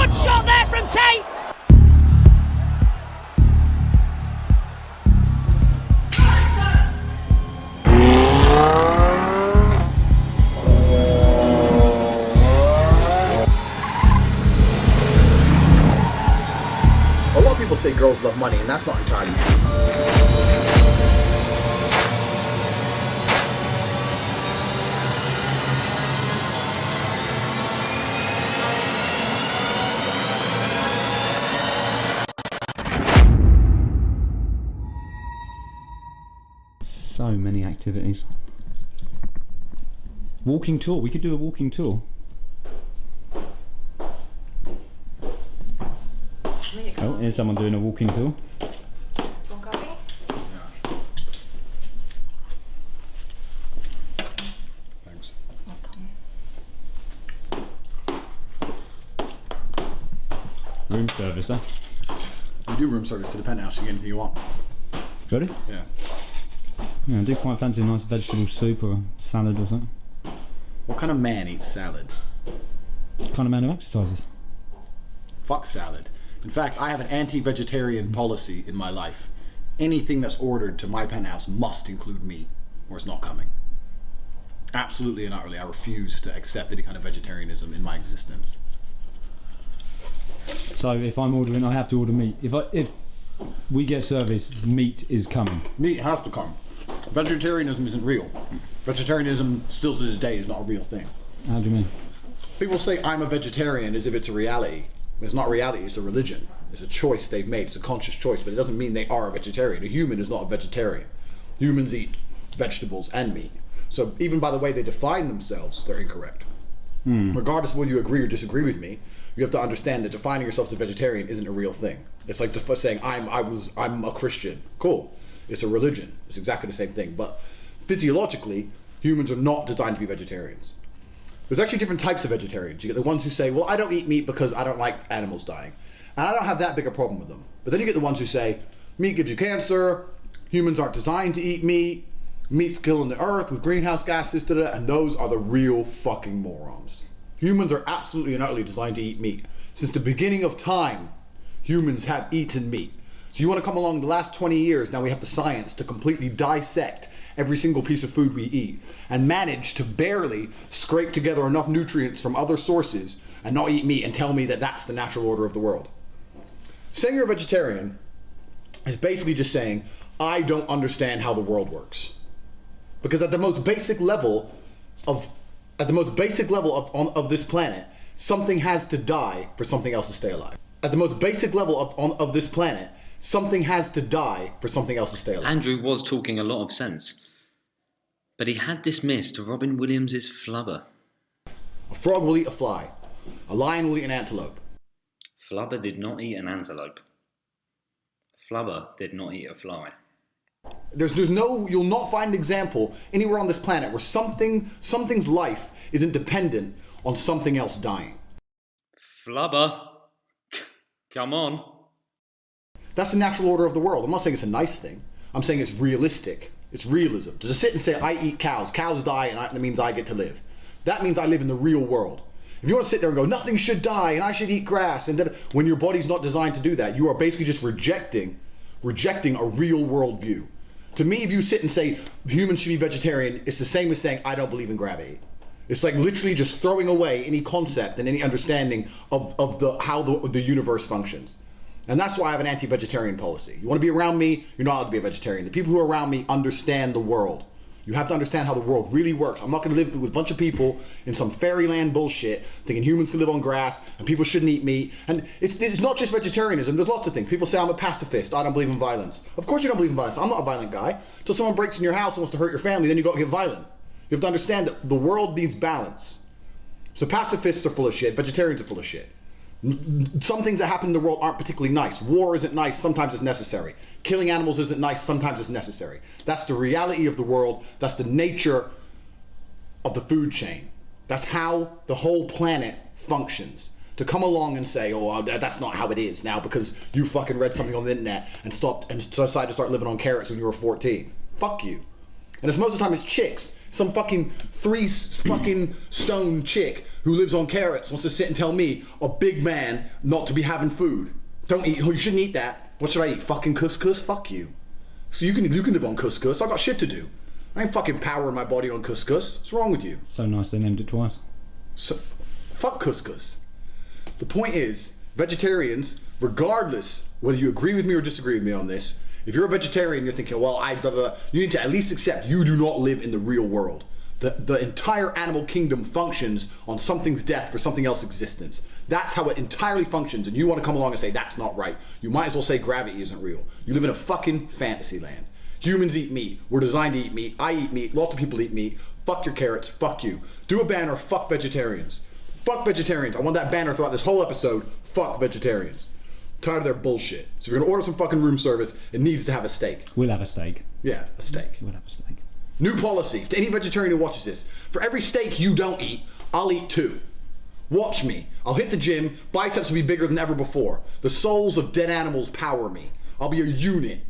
Good shot there from Tate. A lot of people say girls love money, and that's not entirely true. So many activities. Walking tour. We could do a walking tour. Oh, here's someone doing a walking tour. Want coffee? Thanks. Room service, huh? We do room service to the penthouse. You get anything you want. Ready? Yeah. Yeah, I do quite fancy a nice vegetable soup or a salad or something. What kind of man eats salad? What kind of man who exercises? Fuck salad. In fact, I have an anti-vegetarian policy in my life. Anything that's ordered to my penthouse must include meat, or it's not coming. Absolutely and utterly, I refuse to accept any kind of vegetarianism in my existence. So if I'm ordering, I have to order meat. If we get service, meat is coming. Meat has to come. Vegetarianism isn't real. Vegetarianism, still to this day, is not a real thing. How do you mean? People say I'm a vegetarian as if it's a reality. It's not reality, it's a religion. It's a choice they've made, it's a conscious choice, but it doesn't mean they are a vegetarian. A human is not a vegetarian. Humans eat vegetables and meat. So even by the way they define themselves, they're incorrect. Regardless of whether you agree or disagree with me, you have to understand that defining yourself as a vegetarian isn't a real thing. It's like saying I'm a Christian. Cool. It's a religion. It's exactly the same thing. But physiologically, humans are not designed to be vegetarians. There's actually different types of vegetarians. You get the ones who say, well, I don't eat meat because I don't like animals dying. And I don't have that big a problem with them. But then you get the ones who say, meat gives you cancer, humans aren't designed to eat meat, meat's killing the earth with greenhouse gases, and those are the real fucking morons. Humans are absolutely and utterly designed to eat meat. Since the beginning of time, humans have eaten meat. So you want to come along the last 20 years, now we have the science to completely dissect every single piece of food we eat and manage to barely scrape together enough nutrients from other sources and not eat meat and tell me that that's the natural order of the world. Saying you're a vegetarian is basically just saying, I don't understand how the world works. Because at the most basic level of this planet, something has to die for something else to stay alive. At the most basic level of this planet, something has to die for something else to stay alive. Andrew was talking a lot of sense, but he had dismissed Robin Williams' flubber. A frog will eat a fly. A lion will eat an antelope. Flubber did not eat an antelope. Flubber did not eat a fly. You'll not find an example anywhere on this planet where something's life isn't dependent on something else dying. Flubber, come on. That's the natural order of the world. I'm not saying it's a nice thing. I'm saying it's realistic. It's realism. To just sit and say, I eat cows die, and that means I get to live. That means I live in the real world. If you want to sit there and go, nothing should die, and I should eat grass, and then when your body's not designed to do that, you are basically just rejecting a real world view. To me, if you sit and say humans should be vegetarian, it's the same as saying I don't believe in gravity. It's like literally just throwing away any concept and any understanding of how the universe functions. And that's why I have an anti-vegetarian policy. You want to be around me, you're not allowed to be a vegetarian. The people who are around me understand the world. You have to understand how the world really works. I'm not going to live with a bunch of people in some fairyland bullshit thinking humans can live on grass and people shouldn't eat meat. And it's not just vegetarianism. There's lots of things. People say I'm a pacifist. I don't believe in violence. Of course you don't believe in violence. I'm not a violent guy. Until someone breaks in your house and wants to hurt your family, then you got to get violent. You have to understand that the world needs balance. So pacifists are full of shit. Vegetarians are full of shit. Some things that happen in the world aren't particularly nice. War isn't nice, sometimes it's necessary. Killing animals isn't nice, sometimes it's necessary. That's the reality of the world. That's the nature of the food chain. That's how the whole planet functions. To come along and say, oh, that's not how it is now because you fucking read something on the internet and decided to start living on carrots when you were 14. Fuck you. And most of the time it's chicks. Some fucking 3 fucking stone chick who lives on carrots wants to sit and tell me, a big man, not to be having food. Don't eat, you shouldn't eat that. What should I eat? Fucking couscous? Fuck you. So you can live on couscous. I got shit to do. I ain't fucking powering my body on couscous. What's wrong with you? So nice they named it twice. So, fuck couscous. The point is, vegetarians, regardless whether you agree with me or disagree with me on this, if you're a vegetarian, you're thinking, well, you need to at least accept you do not live in the real world. The entire animal kingdom functions on something's death for something else's existence. That's how it entirely functions, and you want to come along and say that's not right. You might as well say gravity isn't real. You live in a fucking fantasy land. Humans eat meat. We're designed to eat meat. I eat meat. Lots of people eat meat. Fuck your carrots. Fuck you. Do a banner. Fuck vegetarians. Fuck vegetarians. I want that banner throughout this whole episode. Fuck vegetarians. Tired of their bullshit. So if you're gonna order some fucking room service, it needs to have a steak. We'll have a steak. Yeah, a steak. We'll have a steak. New policy. To any vegetarian who watches this, for every steak you don't eat, I'll eat 2. Watch me. I'll hit the gym. Biceps will be bigger than ever before. The souls of dead animals power me. I'll be a unit.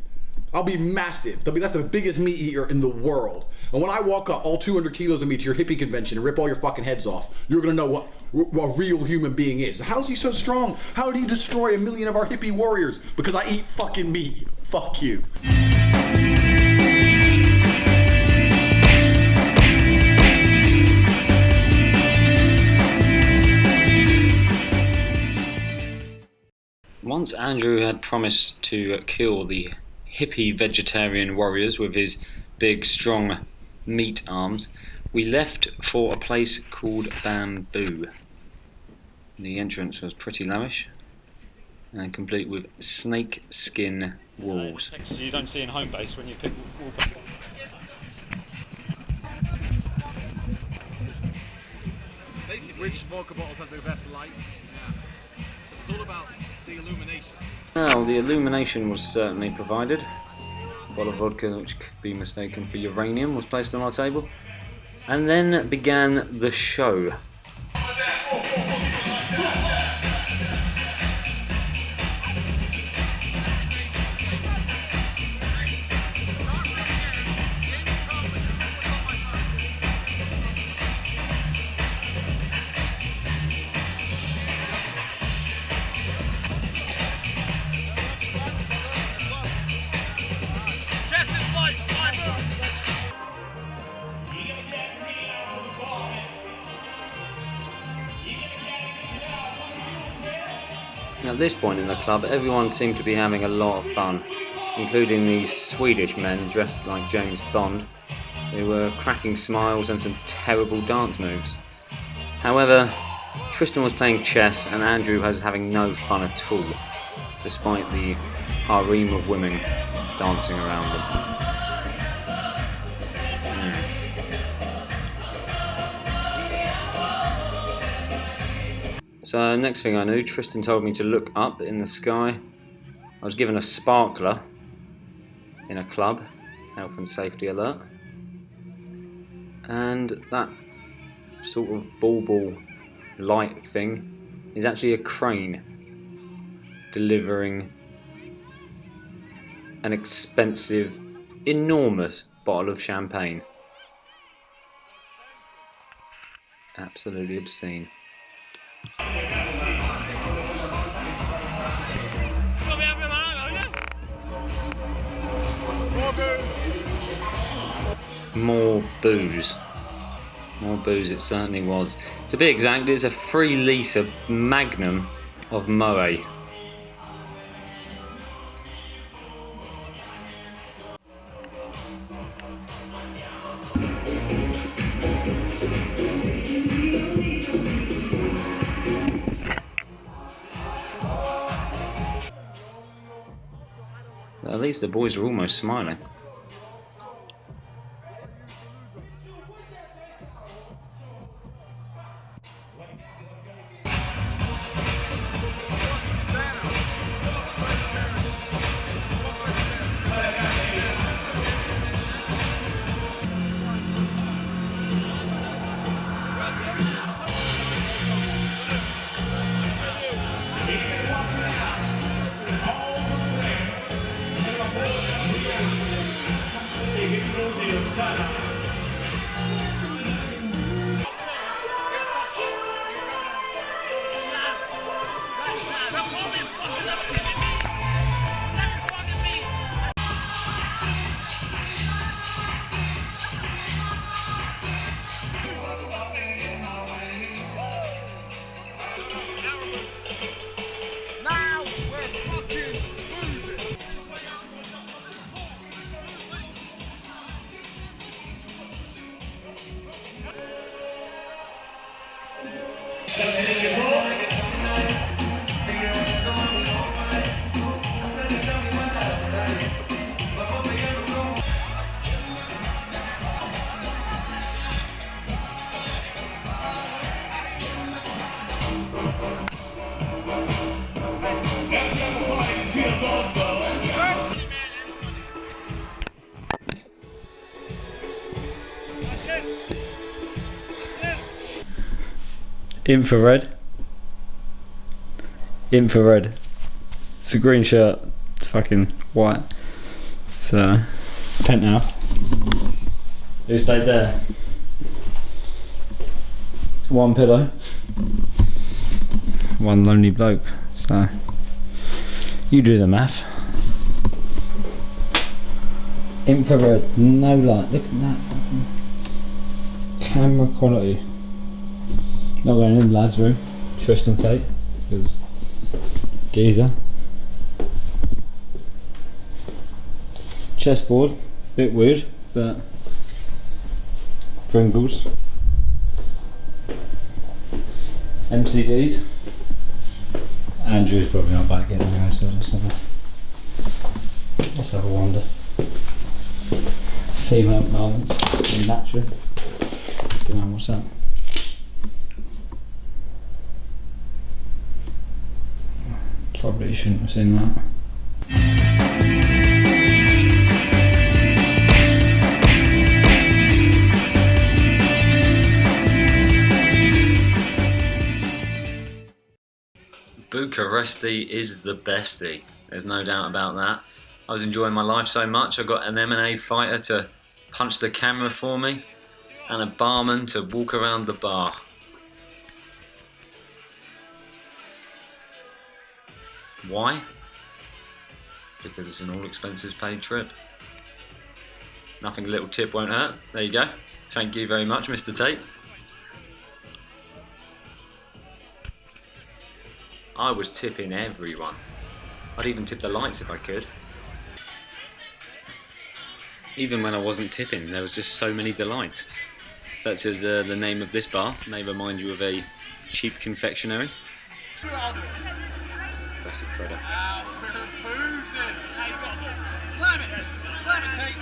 I'll be massive. That's the biggest meat eater in the world. And when I walk up all 200 kilos of me to your hippie convention and rip all your fucking heads off, you're gonna know what a real human being is. How is he so strong? How did he destroy 1 million of our hippie warriors? Because I eat fucking meat. Fuck you. Once Andrew had promised to kill the hippie vegetarian warriors with his big, strong meat arms, we left for a place called Bamboo. The entrance was pretty lavish and complete with snake skin walls. Textures you don't see in home base when you pick wallpaper. Basically, which vodka bottles have the best light? Yeah. It's all about the illumination. Well, the illumination was certainly provided. A bottle of vodka, which could be mistaken for uranium, was placed on our table. And then began the show. At this point in the club, everyone seemed to be having a lot of fun, including these Swedish men dressed like James Bond, who were cracking smiles and some terrible dance moves. However, Tristan was playing chess and Andrew was having no fun at all, despite the harem of women dancing around them. So next thing I knew, Tristan told me to look up in the sky. I was given a sparkler in a club, health and safety alert. And that sort of ball light thing is actually a crane delivering an expensive, enormous bottle of champagne. Absolutely obscene. More booze. More booze it certainly was. To be exact, it's a 3-litre magnum of Moët. At least the boys are almost smiling. Infrared. It's a green shirt, fucking white. So, penthouse. Who stayed there? One pillow. One lonely bloke. So, you do the math. Infrared, no light. Look at that fucking camera quality. Not going in the lads' room. Tristan Tate, because geezer. Chessboard, bit weird, but Pringles. MCDs. Andrew's probably not back yet anyway, so let's have a wander. Female garments in natural. Don't know what's that. Probably shouldn't have seen that. Bucharesti is the bestie. There's no doubt about that. I was enjoying my life so much. I got an M&A fighter to punch the camera for me, and a barman to walk around the bar. Why? Because it's an all expenses paid trip. Nothing a little tip won't hurt. There you go. Thank you very much, Mr. Tate. I was tipping everyone. I'd even tip the lights if I could. Even when I wasn't tipping, there was just so many delights. Such as the name of this bar may remind you of a cheap confectionery. Classic Freddo. Slam it! Slam it, Tate!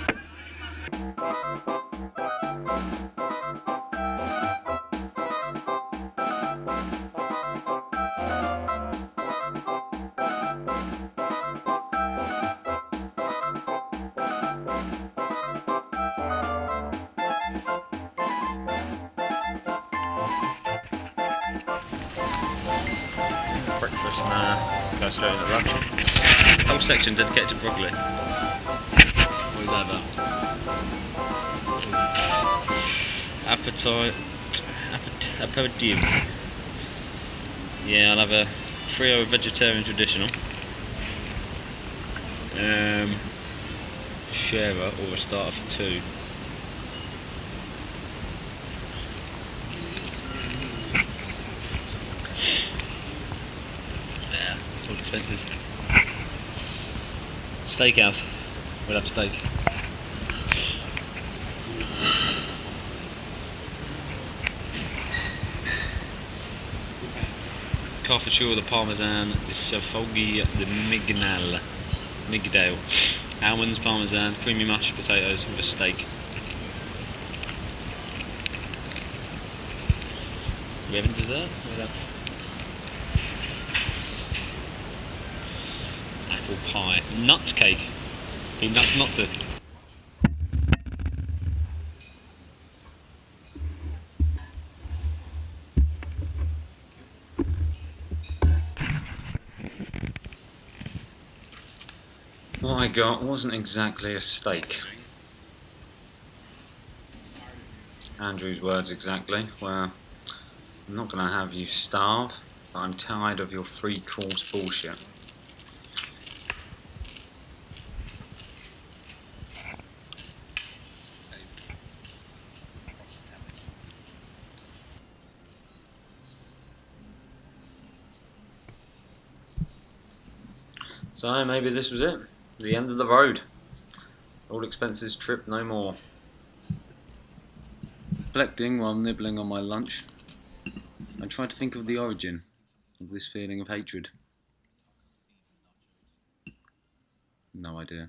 Breakfast now. Go straight into lunch. Whole section dedicated to broccoli. What is that about? Aperitif. Yeah, I'll have a trio of vegetarian traditional. Sharer or a starter for two. All expenses. Steakhouse. We'll have steak. Carfaccio, the parmesan, the Safoghi, the Migdale. Almonds, parmesan, creamy mashed potatoes with a steak. We having dessert? Apple pie. Nuts cake. Be nuts not to. What I got wasn't exactly a steak. Andrew's words exactly. Well, I'm not going to have you starve, but I'm tired of your 3-course bullshit. So maybe this was it. The end of the road. All expenses trip no more. Reflecting while nibbling on my lunch. I and try to think of the origin of this feeling of hatred. No idea.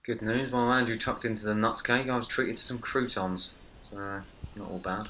Good news, while Andrew tucked into the nuts cake, I was treated to some croutons, so not all bad.